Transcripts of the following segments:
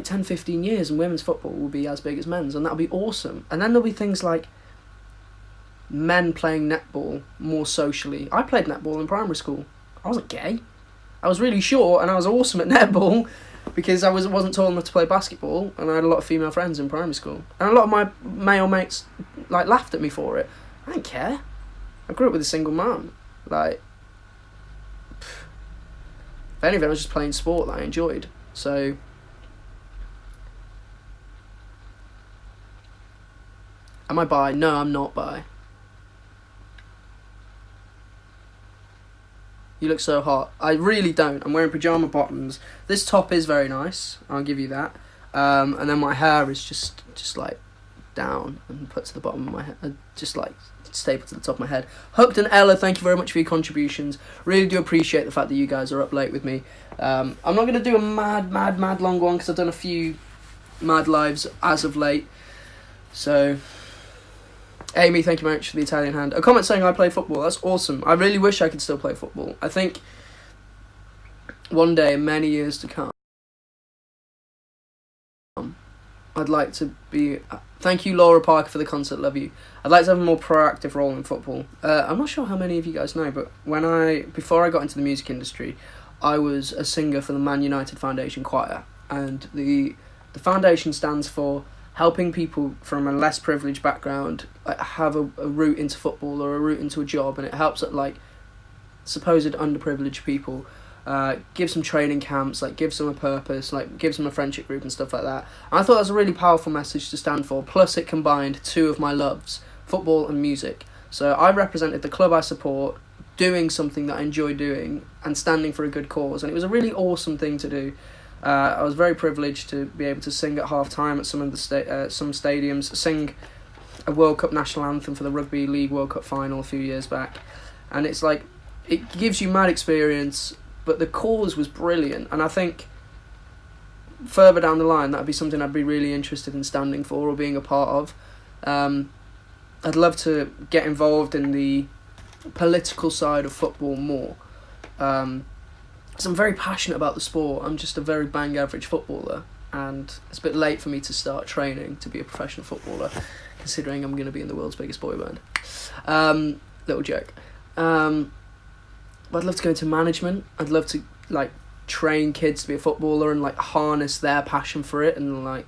10, 15 years and women's football will be as big as men's, and that'll be awesome. And then there'll be things like men playing netball more socially. I played netball in primary school. I wasn't gay. I was really short and I was awesome at netball because I wasn't tall enough to play basketball, and I had a lot of female friends in primary school. And a lot of my male mates like laughed at me for it. I didn't care. I grew up with a single mum. Like, if anything, I was just playing sport that I enjoyed. So, am I bi? No, I'm not bi. You look so hot. I really don't. I'm wearing pyjama bottoms. This top is very nice. I'll give you that. And then my hair is just like down and put to the bottom of my head. Just like stapled to the top of my head. Hooked and Ella, thank you very much for your contributions. Really do appreciate the fact that you guys are up late with me. I'm not going to do a mad long one because I've done a few mad lives as of late. So, Amy, thank you very much for the Italian hand. A comment saying I play football. That's awesome. I really wish I could still play football. I think one day, many years to come, I'd like to be... Thank you, Laura Parker, for the concert. Love you. I'd like to have a more proactive role in football. I'm not sure how many of you guys know, but before I got into the music industry, I was a singer for the Man United Foundation Choir. And the foundation stands for helping people from a less privileged background have a route into football or a route into a job, and it helps supposed underprivileged people, gives them training camps, gives them a purpose, gives them a friendship group and stuff like that. And I thought that was a really powerful message to stand for, plus it combined two of my loves, football and music. So I represented the club I support, doing something that I enjoy doing, and standing for a good cause, and it was a really awesome thing to do. I was very privileged to be able to sing at half-time at some of the some stadiums, sing a World Cup national anthem for the Rugby League World Cup final a few years back. And it's it gives you mad experience, but the cause was brilliant. And I think further down the line, that'd be something I'd be really interested in standing for or being a part of. I'd love to get involved in the political side of football more. So I'm very passionate about the sport. I'm just a very bang average footballer, and it's a bit late for me to start training to be a professional footballer, considering I'm going to be in the world's biggest boy band. Little joke. But I'd love to go into management. I'd love to train kids to be a footballer and harness their passion for it and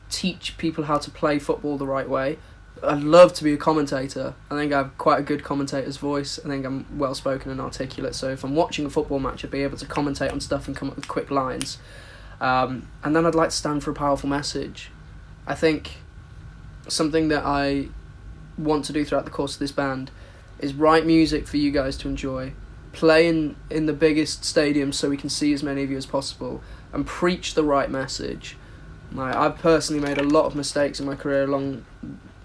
teach people how to play football the right way. I'd love to be a commentator. I think I have quite a good commentator's voice. I think I'm well spoken and articulate, so if I'm watching a football match, I'd be able to commentate on stuff and come up with quick lines. And then I'd like to stand for a powerful message. I think something that I want to do throughout the course of this band is write music for you guys to enjoy, play in the biggest stadiums so we can see as many of you as possible, and preach the right message. I've personally made a lot of mistakes in my career along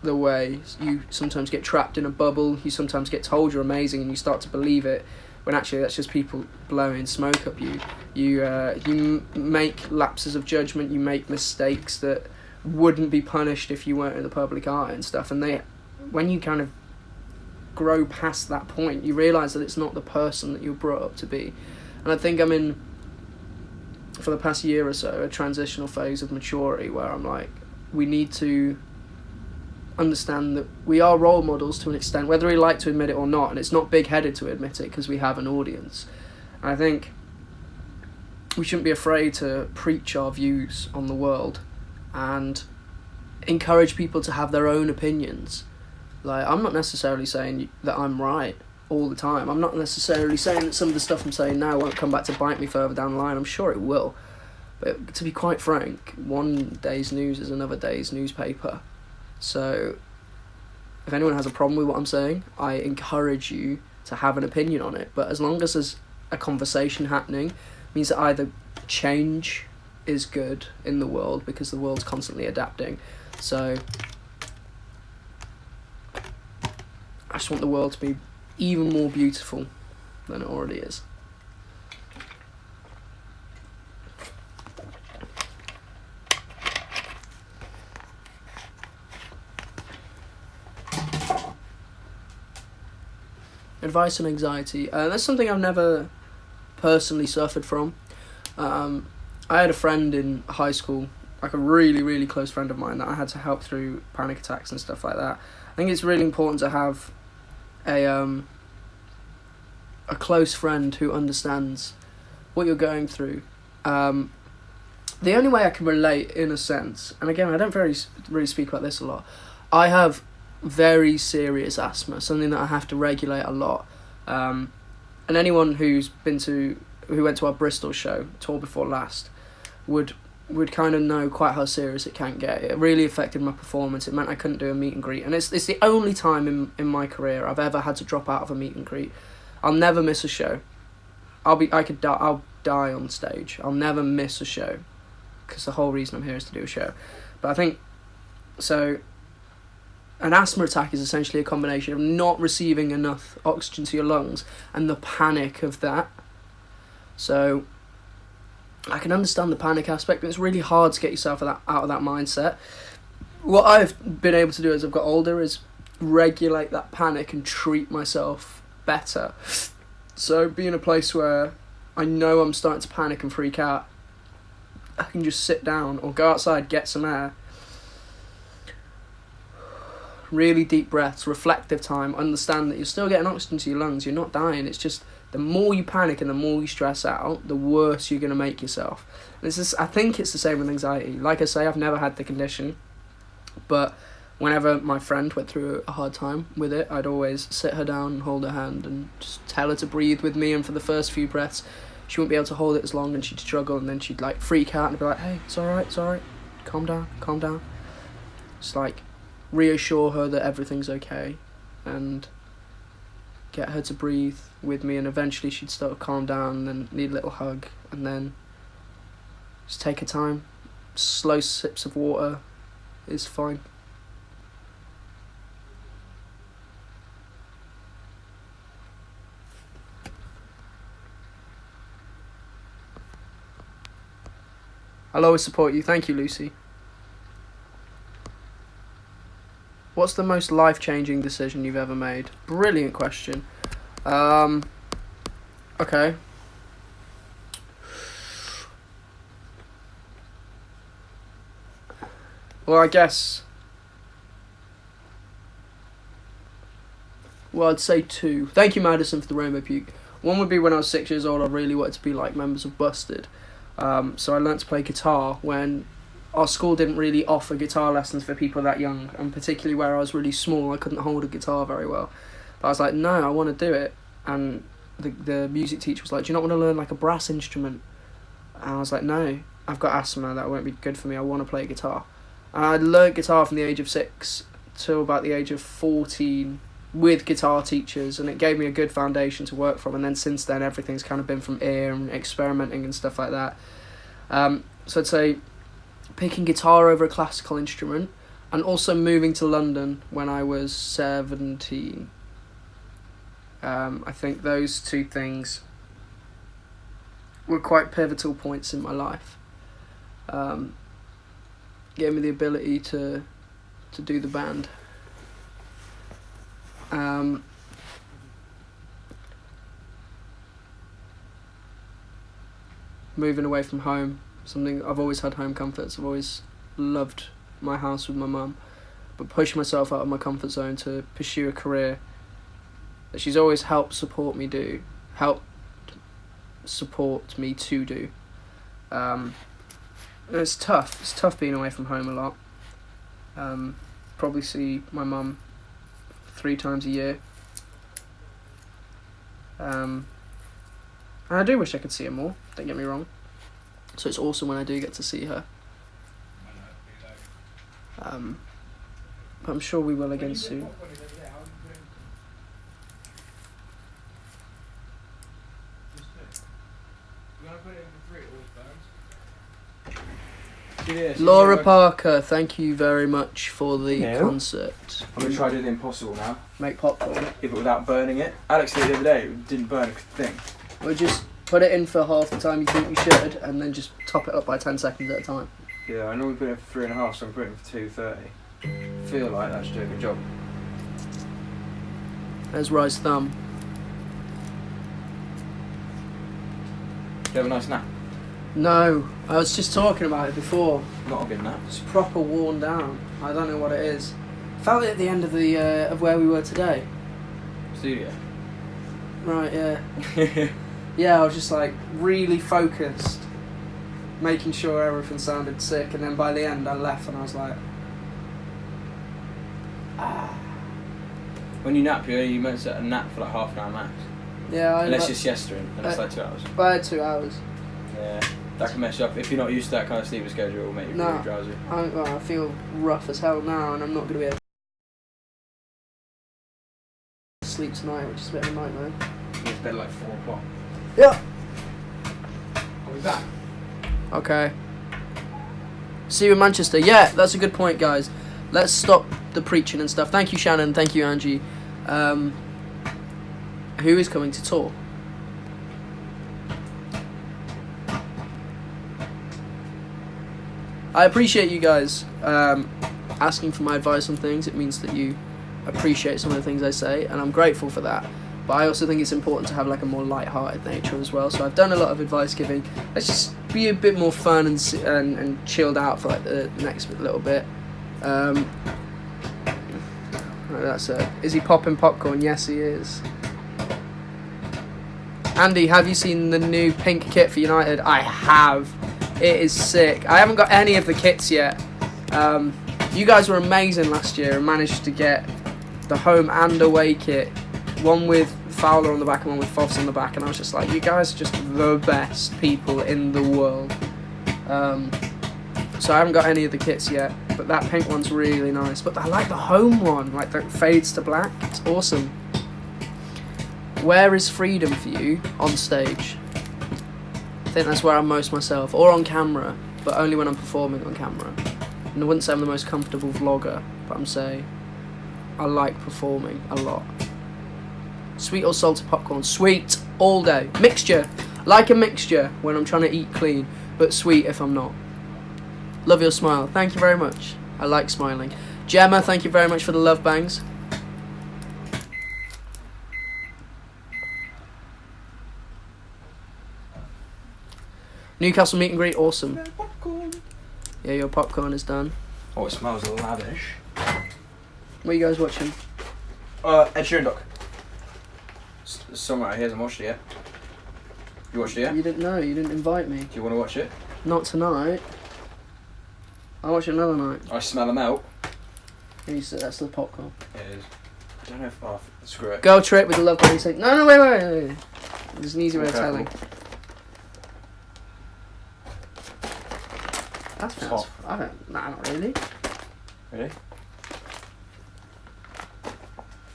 the way. You sometimes get trapped in a bubble, you sometimes get told you're amazing and you start to believe it, when actually that's just people blowing smoke up you. You make lapses of judgment, you make mistakes that wouldn't be punished if you weren't in the public eye and stuff, and when you kind of grow past that point, you realise that it's not the person that you're brought up to be. And I think I'm in, for the past year or so, a transitional phase of maturity where I'm we need to understand that we are role models to an extent, whether we like to admit it or not, and it's not big-headed to admit it because we have an audience. And I think we shouldn't be afraid to preach our views on the world and encourage people to have their own opinions. I'm not necessarily saying that I'm right all the time. I'm not necessarily saying that some of the stuff I'm saying now won't come back to bite me further down the line. I'm sure it will. But to be quite frank, one day's news is another day's newspaper. So if anyone has a problem with what I'm saying, I encourage you to have an opinion on it. But as long as there's a conversation happening, it means that either change is good in the world, because the world's constantly adapting. So I just want the world to be even more beautiful than it already is. Advice on anxiety. That's something I've never personally suffered from. I I had a friend in high school, like a really, really close friend of mine that I had to help through panic attacks and stuff like that. I think it's really important to have a close friend who understands what you're going through. The only way I can relate, in a sense, and again, I don't really speak about this a lot, I have very serious asthma, something that I have to regulate a lot. And anyone who went to our Bristol show, tour before last, would kind of know quite how serious it can get. It really affected my performance. It meant I couldn't do a meet and greet, and it's the only time in my career I've ever had to drop out of a meet and greet. I'll never miss a show. I'll die on stage. I'll never miss a show, because the whole reason I'm here is to do a show. But I think, so, an asthma attack is essentially a combination of not receiving enough oxygen to your lungs and the panic of that. So I can understand the panic aspect, but it's really hard to get yourself out of that mindset. What I've been able to do as I've got older is regulate that panic and treat myself better. So be in a place where I know I'm starting to panic and freak out, I can just sit down or go outside, get some air, really deep breaths, reflective time, understand that you're still getting oxygen to your lungs, you're not dying. It's just the more you panic and the more you stress out, the worse you're going to make yourself. I think it's the same with anxiety. Like I say, I've never had the condition, but whenever my friend went through a hard time with it, I'd always sit her down and hold her hand and just tell her to breathe with me, and for the first few breaths she wouldn't be able to hold it as long and she'd struggle, and then she'd like freak out and be like, hey, it's alright, calm down. Just like reassure her that everything's okay and get her to breathe with me, and eventually she'd start to calm down and then need a little hug, and then just take her time. Slow sips of water is fine. I'll always support you. Thank you, Lucy. What's the most life-changing decision you've ever made? Brilliant question. Okay. Well, I guess... Well, I'd say two. Thank you, Madison, for the rainbow puke. One would be when I was 6 years old, I really wanted to be like members of Busted. So I learnt to play guitar when our school didn't really offer guitar lessons for people that young, and particularly where I was really small, I couldn't hold a guitar very well. But I was like, no, I want to do it. And the music teacher was like, do you not want to learn like a brass instrument? And I was like, no, I've got asthma, that won't be good for me, I want to play guitar. And I learnt guitar from the age of 6 till about the age of 14 with guitar teachers, and it gave me a good foundation to work from, and then since then everything's kind of been from ear and experimenting and stuff like that. So I'd say picking guitar over a classical instrument, and also moving to London when I was 17. I think those two things were quite pivotal points in my life. Gave me the ability to do the band. Moving away from home, something I've always had home comforts. I've always loved my house with my mum, but pushing myself out of my comfort zone to pursue a career that she's always helped support me to do. It's tough. It's tough being away from home a lot. Probably see my mum 3 times a year. And I do wish I could see her more, don't get me wrong. So it's awesome when I do get to see her. But I'm sure we will again soon. Laura Parker, thank you very much for the concert. I'm going to try doing the impossible now. Make popcorn. If it without burning it. Alex did it the other day, it didn't burn a thing. We'll just put it in for half the time you think you should, and then just top it up by 10 seconds at a time. Yeah, I normally put it for 3.5, so I'm putting it for 2:30. I feel like that should do a good job. There's Rye's thumb. You have a nice nap. No, I was just talking about it before. Not a good nap. It's proper worn down. I don't know what it is. Felt it at the end of the of where we were today. Studio. Right, yeah. Yeah, I was just like really focused, making sure everything sounded sick, and then by the end I left and I was like, When you nap, you meant to set a nap for like half an hour max. yeah. Unless you're siestering, and it's like 2 hours. But I had 2 hours. Yeah, that can mess you up. If you're not used to that kind of sleeping schedule, it will make you No. really drowsy. I feel rough as hell now, and I'm not going to be able to sleep tonight, which is a bit of a nightmare. You get to bed at like 4 o'clock. Yeah. I'll be back. Okay. See you in Manchester. Yeah, that's a good point, guys. Let's stop the preaching and stuff. Thank you, Shannon. Thank you, Angie. Who is coming to tour? I appreciate you guys asking for my advice on things. It means that you appreciate some of the things I say, and I'm grateful for that. But I also think it's important to have like a more light-hearted nature as well. So I've done a lot of advice giving. Let's just be a bit more fun and chilled out for like the next little bit. That's it. Is he popping popcorn? Yes, he is. Andy, have you seen the new pink kit for United? I have. It is sick. I haven't got any of the kits yet. You guys were amazing last year and managed to get the home and away kit. One with Fowler on the back and one with Fofs on the back. And I was just like, you guys are just the best people in the world. So I haven't got any of the kits yet. But that pink one's really nice. But I like the home one. Like that fades to black. It's awesome. Where is freedom for you on stage? I think that's where I'm most myself, or on camera, but only when I'm performing on camera. And I wouldn't say I'm the most comfortable vlogger, but I'm saying I like performing a lot. Sweet or salted popcorn? Sweet all day. Mixture. Like a mixture when I'm trying to eat clean, but sweet if I'm not. Love your smile. Thank you very much. I like smiling. Gemma, thank you very much for the love bangs. Newcastle meet and greet, awesome. Yeah, your popcorn is done. Oh, it smells lavish. What are you guys watching? Ed Sheeran doc. Somewhere out here hasn't watched it yet. You watched it yet? You didn't know, you didn't invite me. Do you want to watch it? Not tonight. I'll watch it another night. I smell them out. That's the popcorn. Yeah, it is. I don't know if... Oh, screw it. Girl trip with the love bunny saying, no, wait. There's an easy way of telling. That's hot. I don't. Nah, not really. Really?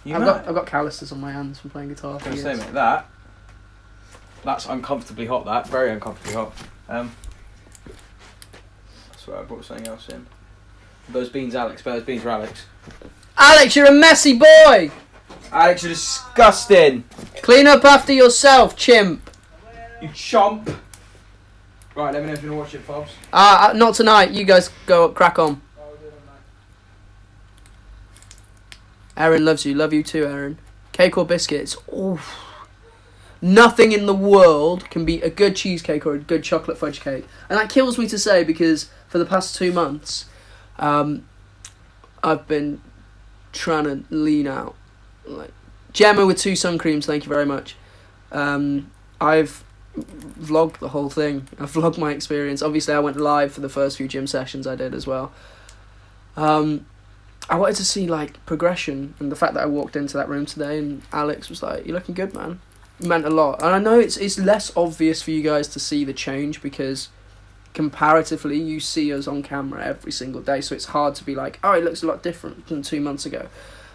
I've got calluses on my hands from playing guitar. I was going to say, mate, that's uncomfortably hot. That very uncomfortably hot. I swear I brought something else in. Those beans, Alex. Those beans are Alex. Alex, you're a messy boy. Alex, you're disgusting. Clean up after yourself, chimp. You chomp. Right, let me know if you want to watch it, Fobs. Not tonight. You guys go crack on. Aaron loves you. Love you too, Aaron. Cake or biscuits? Oof. Nothing in the world can beat a good cheesecake or a good chocolate fudge cake. And that kills me to say because for the past 2 months, I've been trying to lean out. Like Gemma with 2 sun creams, thank you very much. I've vlogged the whole thing. I've vlogged my experience. Obviously, I went live for the first few gym sessions I did as well. I wanted to see like progression, and the fact that I walked into that room today and Alex was like, "You're looking good, man." It meant a lot. And I know it's less obvious for you guys to see the change because comparatively you see us on camera every single day, so it's hard to be like, "Oh, it looks a lot different than 2 months ago."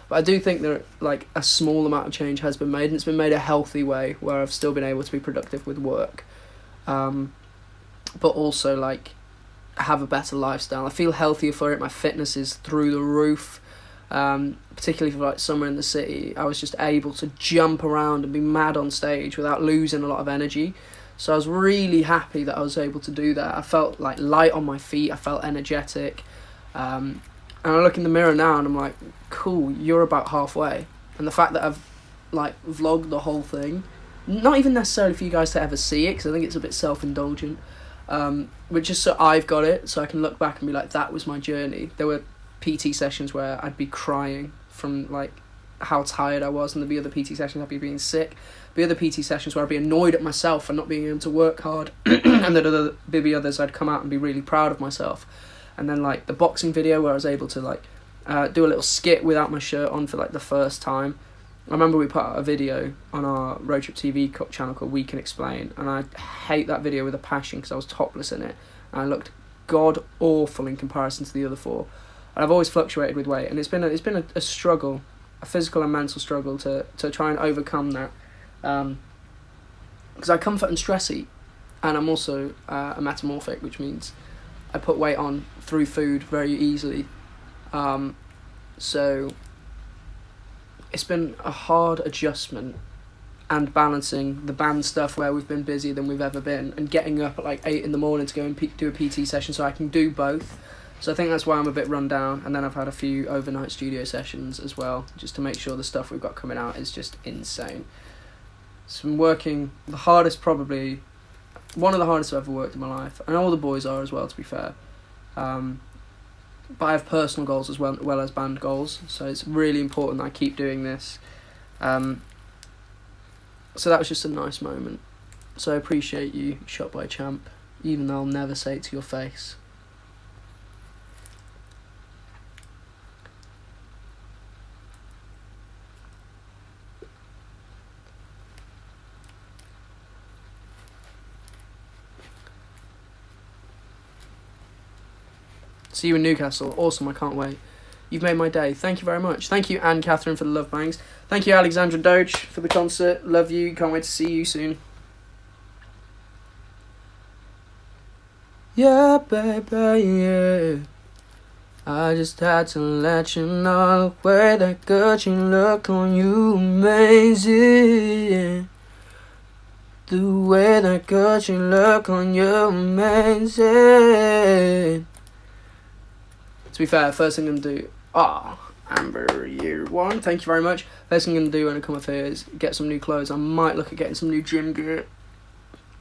But I do think that like a small amount of change has been made, and it's been made a healthy way where I've still been able to be productive with work, but also like have a better lifestyle. I feel healthier for it. My fitness is through the roof, particularly for like summer in the city. I was just able to jump around and be mad on stage without losing a lot of energy. So I was really happy that I was able to do that. I felt like light on my feet. I felt energetic. And I look in the mirror now and I'm like, cool, you're about halfway. And the fact that I've like vlogged the whole thing, not even necessarily for you guys to ever see it, because I think it's a bit self-indulgent, which is so I've got it, so I can look back and be like, that was my journey. There were PT sessions where I'd be crying from like how tired I was, and there'd be other PT sessions I'd be being sick. There'd be other PT sessions where I'd be annoyed at myself for not being able to work hard, and there'd be others I'd come out and be really proud of myself. And then like the boxing video where I was able to like do a little skit without my shirt on for like the first time. I remember we put out a video on our Road Trip TV channel called We Can Explain, and I hate that video with a passion because I was topless in it, and I looked god awful in comparison to the other four. And I've always fluctuated with weight, and it's been a struggle, a physical and mental struggle to try and overcome that, because I comfort and stress eat, and I'm also a metamorphic, which means I put weight on through food very easily, so it's been a hard adjustment, and balancing the band stuff where we've been busier than we've ever been, and getting up at like 8 in the morning to go and do a PT session so I can do both. So I think that's why I'm a bit run down, and then I've had a few overnight studio sessions as well, just to make sure the stuff we've got coming out is just insane. So I'm working the hardest, probably one of the hardest I've ever worked in my life, and all the boys are as well, to be fair. But I have personal goals as well as band goals, so it's really important that I keep doing this. So that was just a nice moment. So I appreciate you, Shot by Champ, even though I'll never say it to your face. See you in Newcastle. Awesome, I can't wait. You've made my day. Thank you very much. Thank you, Anne Catherine, for the love bangs. Thank you, Alexandra Doge, for the concert. Love you. Can't wait to see you soon. Yeah, baby, yeah. I just had to let you know the way that good you look on you, amazing. The way that good you look on you, amazing. To be fair, first thing I'm going to do... Amber, year one. Thank you very much. First thing I'm going to do when I come up here is get some new clothes. I might look at getting some new gym gear.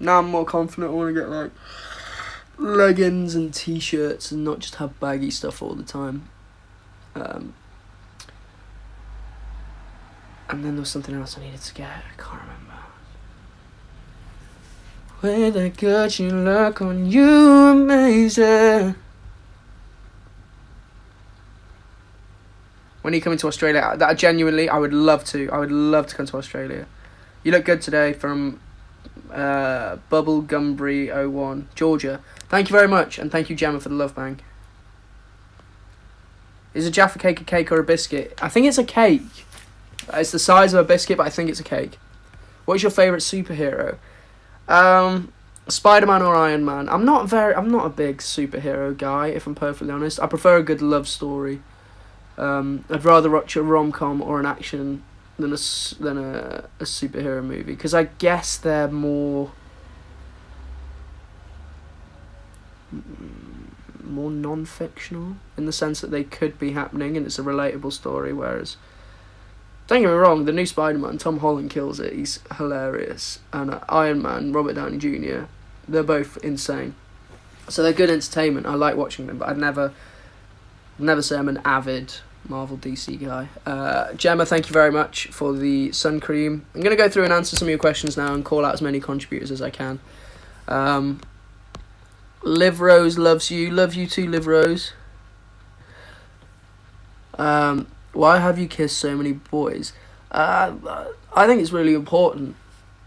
Now I'm more confident. I want to get like leggings and t-shirts and not just have baggy stuff all the time. And then there was something else I needed to get. I can't remember. Way that good you look on you, amazing. When are you coming to Australia? That genuinely, I would love to. I would love to come to Australia. You look good today, from Bubble Gumbury 01, Georgia. Thank you very much, and thank you, Gemma, for the love bang. Is a Jaffa cake a cake or a biscuit? I think it's a cake. It's the size of a biscuit, but I think it's a cake. What's your favourite superhero? Spider-Man or Iron Man? I'm not a big superhero guy, if I'm perfectly honest. I prefer a good love story. I'd rather watch a rom-com or an action than a superhero movie, because I guess they're more non-fictional in the sense that they could be happening and it's a relatable story, whereas, don't get me wrong, the new Spider-Man, Tom Holland kills it, he's hilarious, and Iron Man, Robert Downey Jr., they're both insane, so they're good entertainment. I like watching them, but I'd never say I'm an avid Marvel DC guy. Gemma, thank you very much for the sun cream. I'm going to go through and answer some of your questions now and call out as many contributors as I can. Liv Rose loves you. Love you too, Liv Rose. Why have you kissed so many boys? I think it's really important,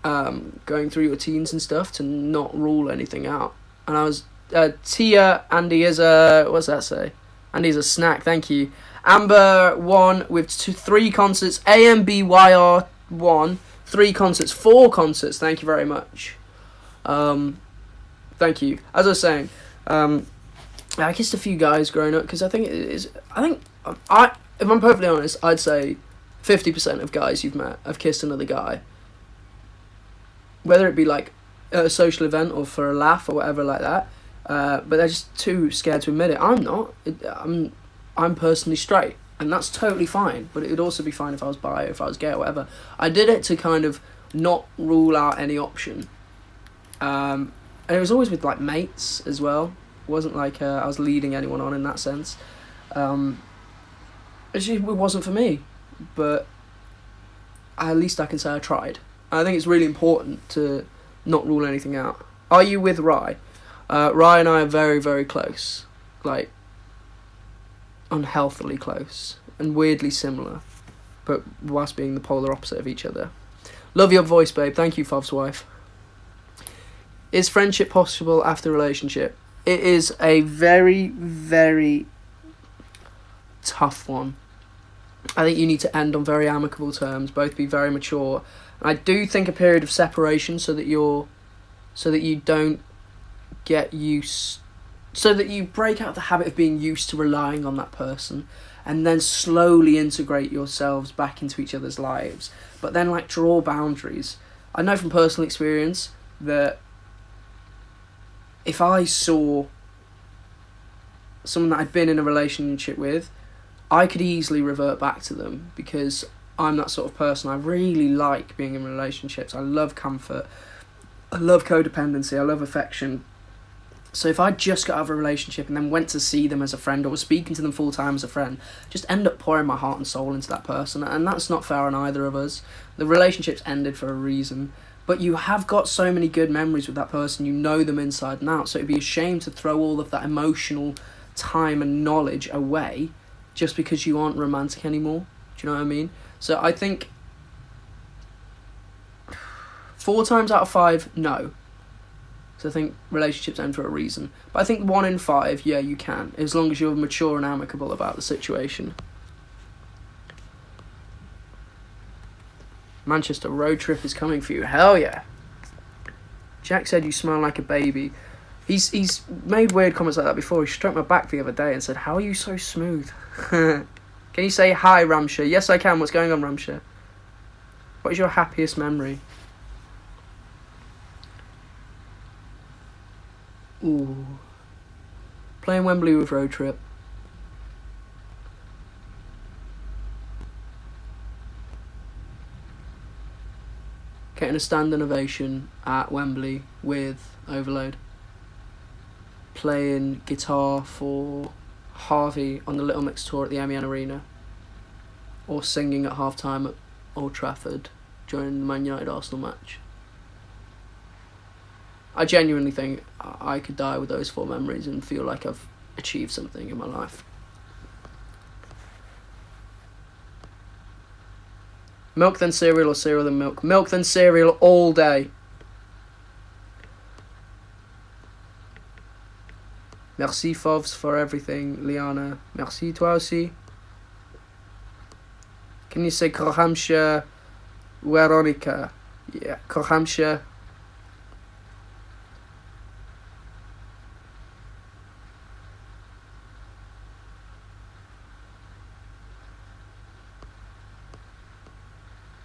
going through your teens and stuff, to not rule anything out. And I was... Tia, Andy is a... What's that say? Andy's a snack, thank you. Amber 1 with 3 concerts. AMBYR 1, 3 concerts, 4 concerts. Thank you very much. Thank you. As I was saying, I kissed a few guys growing up, because I think if I'm perfectly honest, I'd say 50% of guys you've met have kissed another guy. Whether it be like at a social event or for a laugh or whatever like that. But they're just too scared to admit it. I'm not. I'm personally straight, and that's totally fine. But it would also be fine if I was bi, or if I was gay, or whatever. I did it to kind of not rule out any option. and it was always with like mates as well. It wasn't like I was leading anyone on in that sense. It wasn't for me, but at least I can say I tried. I think it's really important to not rule anything out. Are you with Rye? Rye and I are very, very close, like unhealthily close and weirdly similar, but whilst being the polar opposite of each other. Love your voice, babe. Thank you, Fav's wife. Is friendship possible after relationship? It is a very, very tough one. I think you need to end on very amicable terms, both be very mature. And I do think a period of separation so that you don't get used, so that you break out the habit of being used to relying on that person, and then slowly integrate yourselves back into each other's lives. But then like draw boundaries. I know from personal experience that if I saw someone that I'd been in a relationship with, I could easily revert back to them because I'm that sort of person. I really like being in relationships. I love comfort. I love codependency. I love affection. So if I just got out of a relationship and then went to see them as a friend or was speaking to them full time as a friend, just end up pouring my heart and soul into that person, and that's not fair on either of us. The relationship's ended for a reason, but you have got so many good memories with that person. You know them inside and out, so it'd be a shame to throw all of that emotional time and knowledge away just because you aren't romantic anymore. Do you know what I mean? So I think 4 times out of 5, no. So I think relationships end for a reason. But I think 1 in 5, yeah, you can, as long as you're mature and amicable about the situation. Manchester road trip is coming for you. Hell yeah. Jack said you smell like a baby. He's made weird comments like that before. He stroked my back the other day and said, "How are you so smooth?" Can you say hi, Ramsha? Yes, I can. What's going on, Ramsha? What is your happiest memory? Ooh. Playing Wembley with road trip. Getting a standing ovation at Wembley with Overload. Playing guitar for Harvey on the Little Mix tour at the MEN Arena. Or singing at half-time at Old Trafford during the Man United Arsenal match. I genuinely think I could die with those 4 memories and feel like I've achieved something in my life. Milk then cereal or cereal then milk? Milk then cereal all day. Merci Fovs for everything, Liana. Merci toi aussi. Can you say Kohamsha Veronica? Yeah, Kohamsha.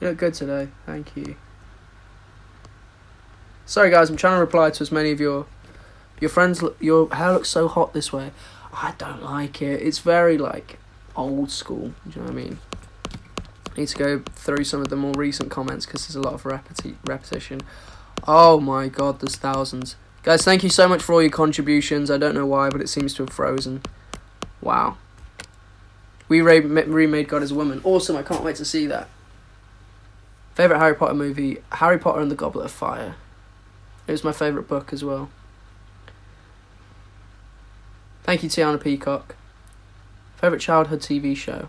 You look good today, thank you. Sorry guys, I'm trying to reply to as many of your friends. Your hair looks so hot this way. I don't like it. It's very like old school. Do you know what I mean? I need to go through some of the more recent comments because there's a lot of repetition. Oh my god, there's thousands. Guys, thank you so much for all your contributions. I don't know why, but it seems to have frozen. Wow. We remade God as a Woman. Awesome, I can't wait to see that. Favourite Harry Potter movie? Harry Potter and the Goblet of Fire. It was my favourite book as well. Thank you, Tiana Peacock. Favourite childhood TV show?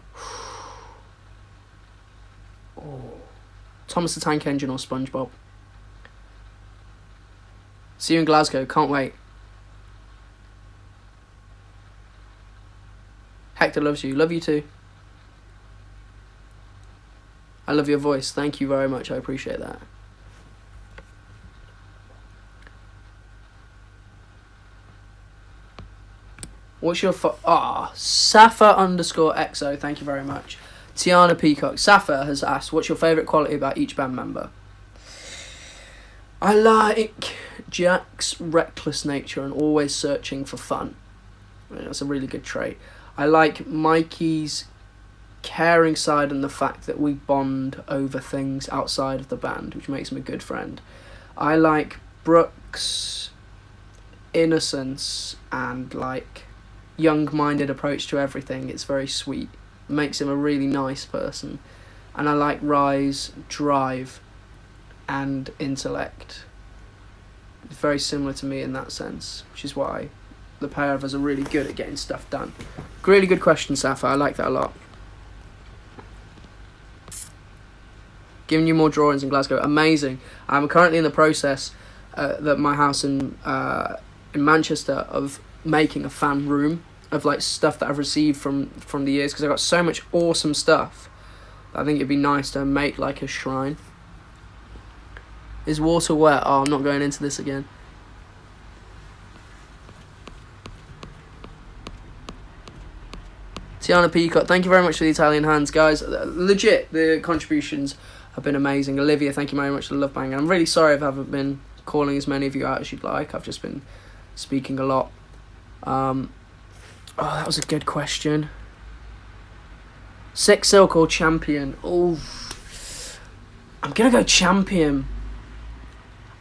Oh. Thomas the Tank Engine or SpongeBob? See you in Glasgow, can't wait. Hector loves you. Love you too. I love your voice. Thank you very much. I appreciate that. What's your Safa_XO. Thank you very much. Tiana Peacock. Safa has asked, what's your favourite quality about each band member? I like Jack's reckless nature and always searching for fun. I mean, that's a really good trait. I like Mikey's caring side and the fact that we bond over things outside of the band, which makes him a good friend. I like Brooks' innocence and like young-minded approach to everything. It's very sweet. It makes him a really nice person. And I like Rye's drive and intellect. It's very similar to me in that sense, which is why the pair of us are really good at getting stuff done. Really good question, Safa. I like that a lot. Giving you more drawings in Glasgow. Amazing. I'm currently in the process at my house in Manchester of making a fan room of like stuff that I've received from the years, because I've got so much awesome stuff. I think it'd be nice to make like a shrine. Is water wet? Oh, I'm not going into this again. Tiana Peacock, thank you very much for the Italian hands, guys. Legit, the contributions have been amazing. Olivia, thank you very much for the love bang. I'm really sorry if I haven't been calling as many of you out as you'd like. I've just been speaking a lot. Oh, that was a good question. Six Silk or Champion? Oh, I'm going to go Champion.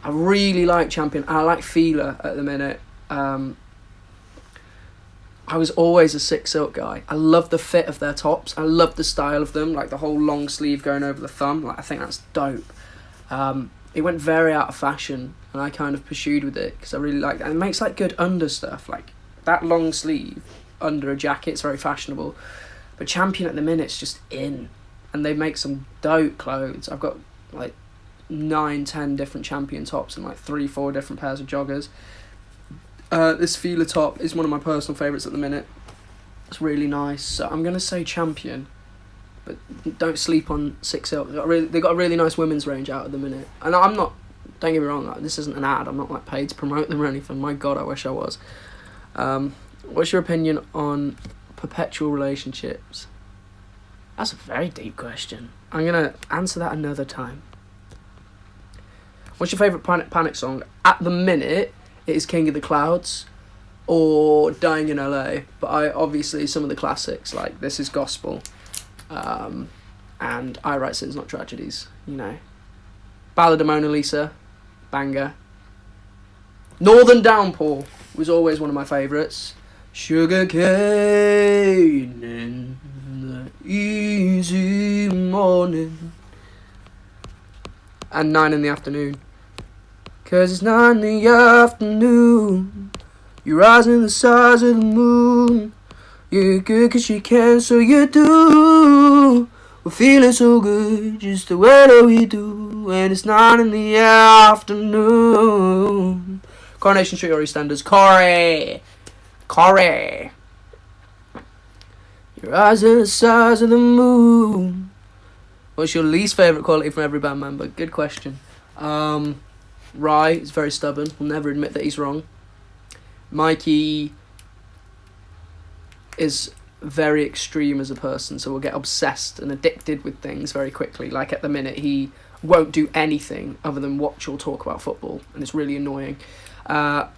I really like Champion. I like Fowler at the minute. I was always a Six Silk guy. I love the fit of their tops. I love the style of them, like the whole long sleeve going over the thumb. Like, I think that's dope. It went very out of fashion, and I kind of pursued with it because I really like that. It makes like good under stuff, like that long sleeve under a jacket. It's very fashionable. But Champion at the minute's just in, and they make some dope clothes. I've got like 9-10 different Champion tops and like 3-4 different pairs of joggers. This Fowler top is one of my personal favourites at the minute. It's really nice. So I'm going to say Champion. But don't sleep on Six Silk. They've got a really nice women's range out at the minute. And I'm not, don't get me wrong, this isn't an ad. I'm not like paid to promote them or anything. My God, I wish I was. What's your opinion on perpetual relationships? That's a very deep question. I'm going to answer that another time. What's your favourite Panic song? At the minute, it is King of the Clouds or Dying in LA. But I obviously, some of the classics, like This Is Gospel, and I Write Sins Not Tragedies, you know. Ballad of Mona Lisa, banger. Northern Downpour was always one of my favourites. Sugar cane in the easy morning. And 9 in the afternoon. 'Cause it's 9 in the afternoon. You're rising the size of the moon. You're good 'cause you can, so you do. We're feeling so good, just the way that we do. And it's 9 in the afternoon. Coronation Street or EastEnders. Corey. Your eyes are the size of the moon. What's your least favourite quality from every band member? Good question. Rye is very stubborn. Will never admit that he's wrong. Mikey is very extreme as a person, so will get obsessed and addicted with things very quickly. Like at the minute, he won't do anything other than watch or talk about football, and it's really annoying.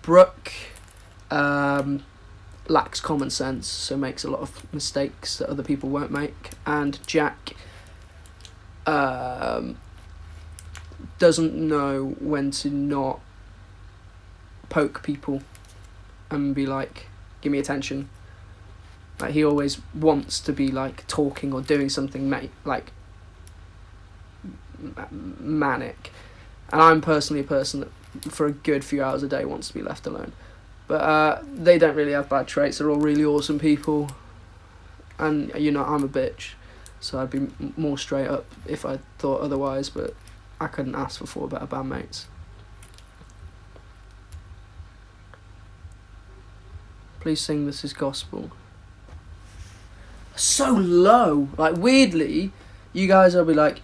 Brooke lacks common sense, so makes a lot of mistakes that other people won't make. And Jack doesn't know when to not poke people and be like, give me attention. Like, he always wants to be like talking or doing something like manic. And I'm personally a person that for a good few hours a day wants to be left alone. But they don't really have bad traits. They're all really awesome people. And, you know, I'm a bitch. So I'd be more straight up if I thought otherwise. But I couldn't ask for 4 better bandmates. Please sing This Is Gospel. So low. Like, weirdly, you guys will be like,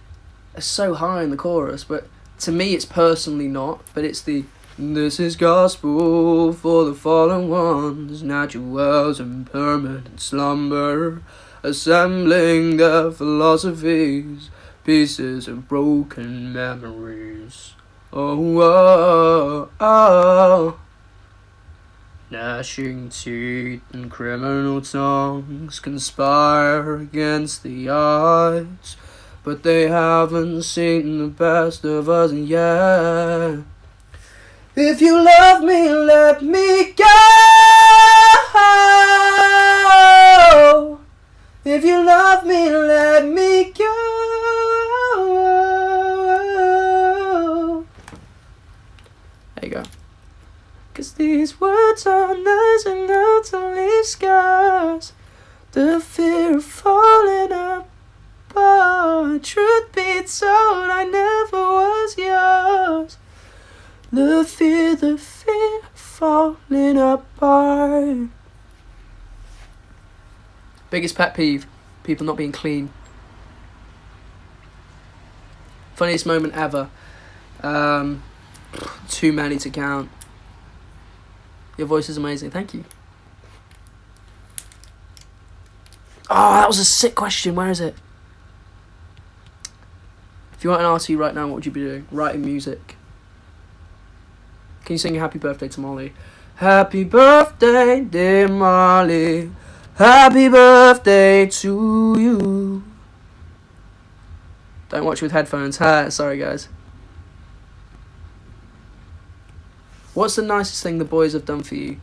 it's so high in the chorus. But to me, it's personally not. But it's the... This is gospel for the fallen ones, natural wells in permanent slumber, assembling their philosophies, pieces of broken memories. Oh, oh, oh. Gnashing teeth and criminal tongues conspire against the odds, but they haven't seen the best of us yet. If you love me, let me go. If you love me, let me go. There you go. 'Cause these words are nice enough to leave scars. The fear of falling apart. Truth be told, I never was yours. The fear of falling apart. Biggest pet peeve, people not being clean. Funniest moment ever. Too many to count. Your voice is amazing, thank you. Oh, that was a sick question, where is it? If you weren't an RT right now, what would you be doing? Writing music. Can you sing a happy birthday to Molly? Happy birthday, dear Molly. Happy birthday to you. Don't watch with headphones. Sorry, guys. What's the nicest thing the boys have done for you?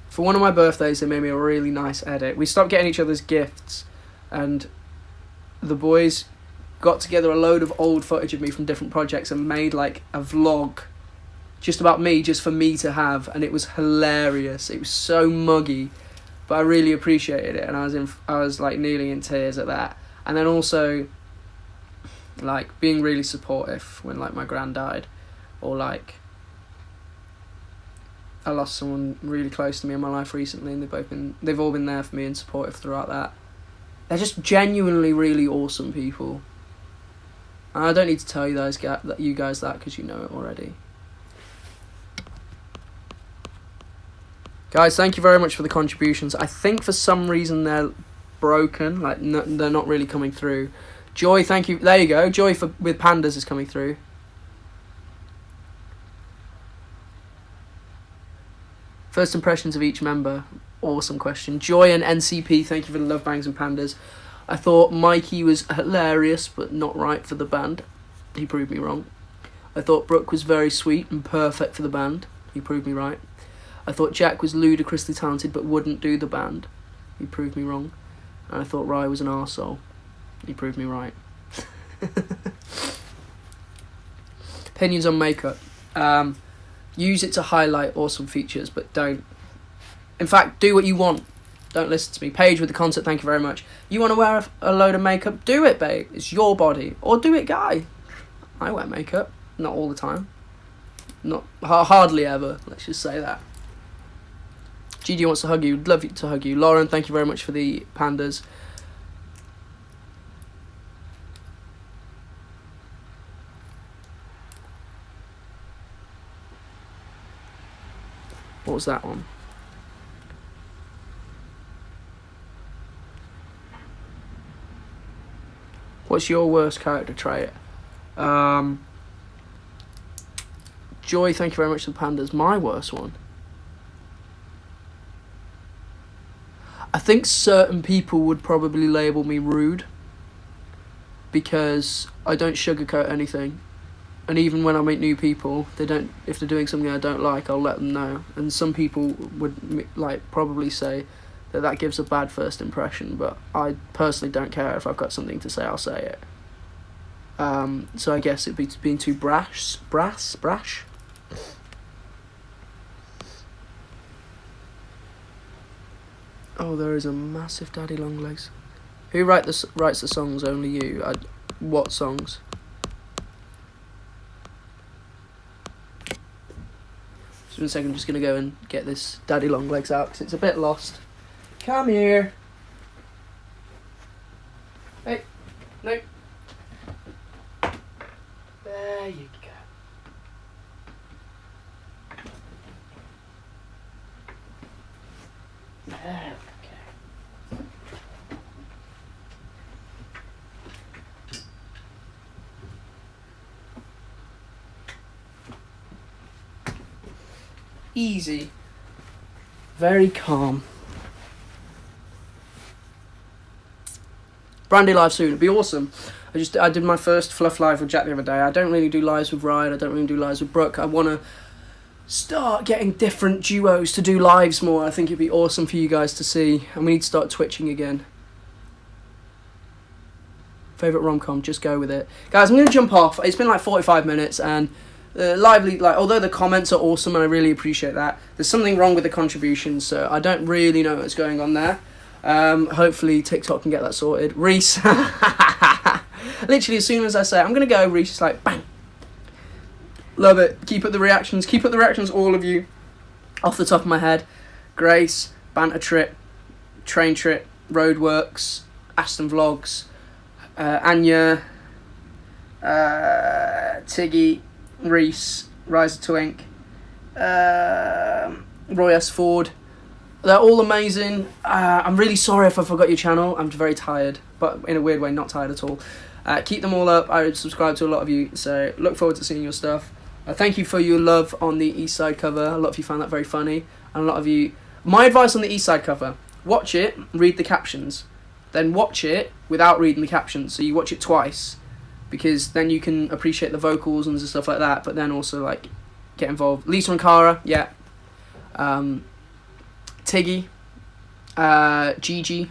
For one of my birthdays, they made me a really nice edit. We stopped getting each other's gifts, and the boys got together a load of old footage of me from different projects and made like a vlog just about me, just for me to have, and it was hilarious. It was so muggy, but I really appreciated it, and I was like nearly in tears at that. And then also like being really supportive when like my gran died, or like I lost someone really close to me in my life recently, and they've all been there for me and supportive throughout that. They're just genuinely really awesome people. And I don't need to tell you guys that because you know it already. Guys, thank you very much for the contributions. I think for some reason they're broken, like they're not really coming through. Joy, thank you. There you go. Joy with pandas is coming through. First impressions of each member. Awesome question. Joy and NCP, thank you for the love bangs and pandas. I thought Mikey was hilarious, but not right for the band. He proved me wrong. I thought Brooke was very sweet and perfect for the band. He proved me right. I thought Jack was ludicrously talented, but wouldn't do the band. He proved me wrong. And I thought Rye was an arsehole. He proved me right. Opinions on makeup. Use it to highlight awesome features, but don't. In fact, do what you want. Don't listen to me. Paige with the concert, thank you very much. You want to wear a load of makeup? Do it, babe. It's your body. Or do it, guy. I wear makeup. Not all the time. Not hardly ever. Let's just say that. Gigi wants to hug you. Love to hug you. Lauren, thank you very much for the pandas. What was that one? What's your worst character trait? Joy, thank you very much for the pandas. My worst one? I think certain people would probably label me rude, because I don't sugarcoat anything. And even when I meet new people, if they're doing something I don't like, I'll let them know. And some people would probably say that gives a bad first impression, but I personally don't care. If I've got something to say, I'll say it. So I guess it'd be being too brash. Oh, there is a massive daddy long legs. Who writes the songs? Only you. What songs? Just one second, I'm just going to go and get this daddy long legs out because it's a bit lost. Come here. Hey. No. There you go. There we go. Easy. Very calm. Brandy live soon. It'd be awesome. I did my first Fluff live with Jack the other day. I don't really do lives with Ryan. I don't really do lives with Brooke. I want to start getting different duos to do lives more. I think it'd be awesome for you guys to see. And we need to start twitching again. Favourite rom-com, just go with it. Guys, I'm going to jump off. It's been like 45 minutes and lively, like, although the comments are awesome and I really appreciate that, there's something wrong with the contributions, so I don't really know what's going on there. Hopefully TikTok can get that sorted. Reese, literally as soon as I say I'm going to go, Reese is like, bang. Love it. Keep up the reactions. Keep up the reactions, all of you. Off the top of my head, Grace, Banter Trip, Train Trip, Roadworks, Aston Vlogs, Anya, Tiggy, Reese, Rise of Twink, Roy S. Ford. They're all amazing. I'm really sorry if I forgot your channel. I'm very tired, but in a weird way, not tired at all. Keep them all up. I subscribe to a lot of you, so look forward to seeing your stuff. Thank you for your love on the East Side cover. A lot of you found that very funny, and a lot of you... My advice on the East Side cover, watch it, read the captions. Then watch it without reading the captions. So you watch it twice, because then you can appreciate the vocals and stuff like that, but then also like get involved. Lisa and Cara, yeah. Tiggy, Gigi,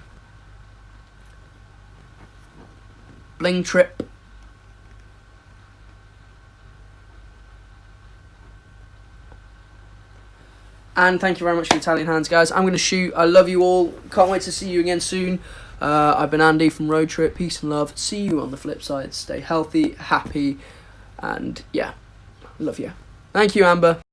Bling Trip, and thank you very much for Italian Hands, guys. I'm going to shoot. I love you all. Can't wait to see you again soon. I've been Andy from Road Trip. Peace and love. See you on the flip side. Stay healthy, happy, and yeah, love you. Thank you, Amber.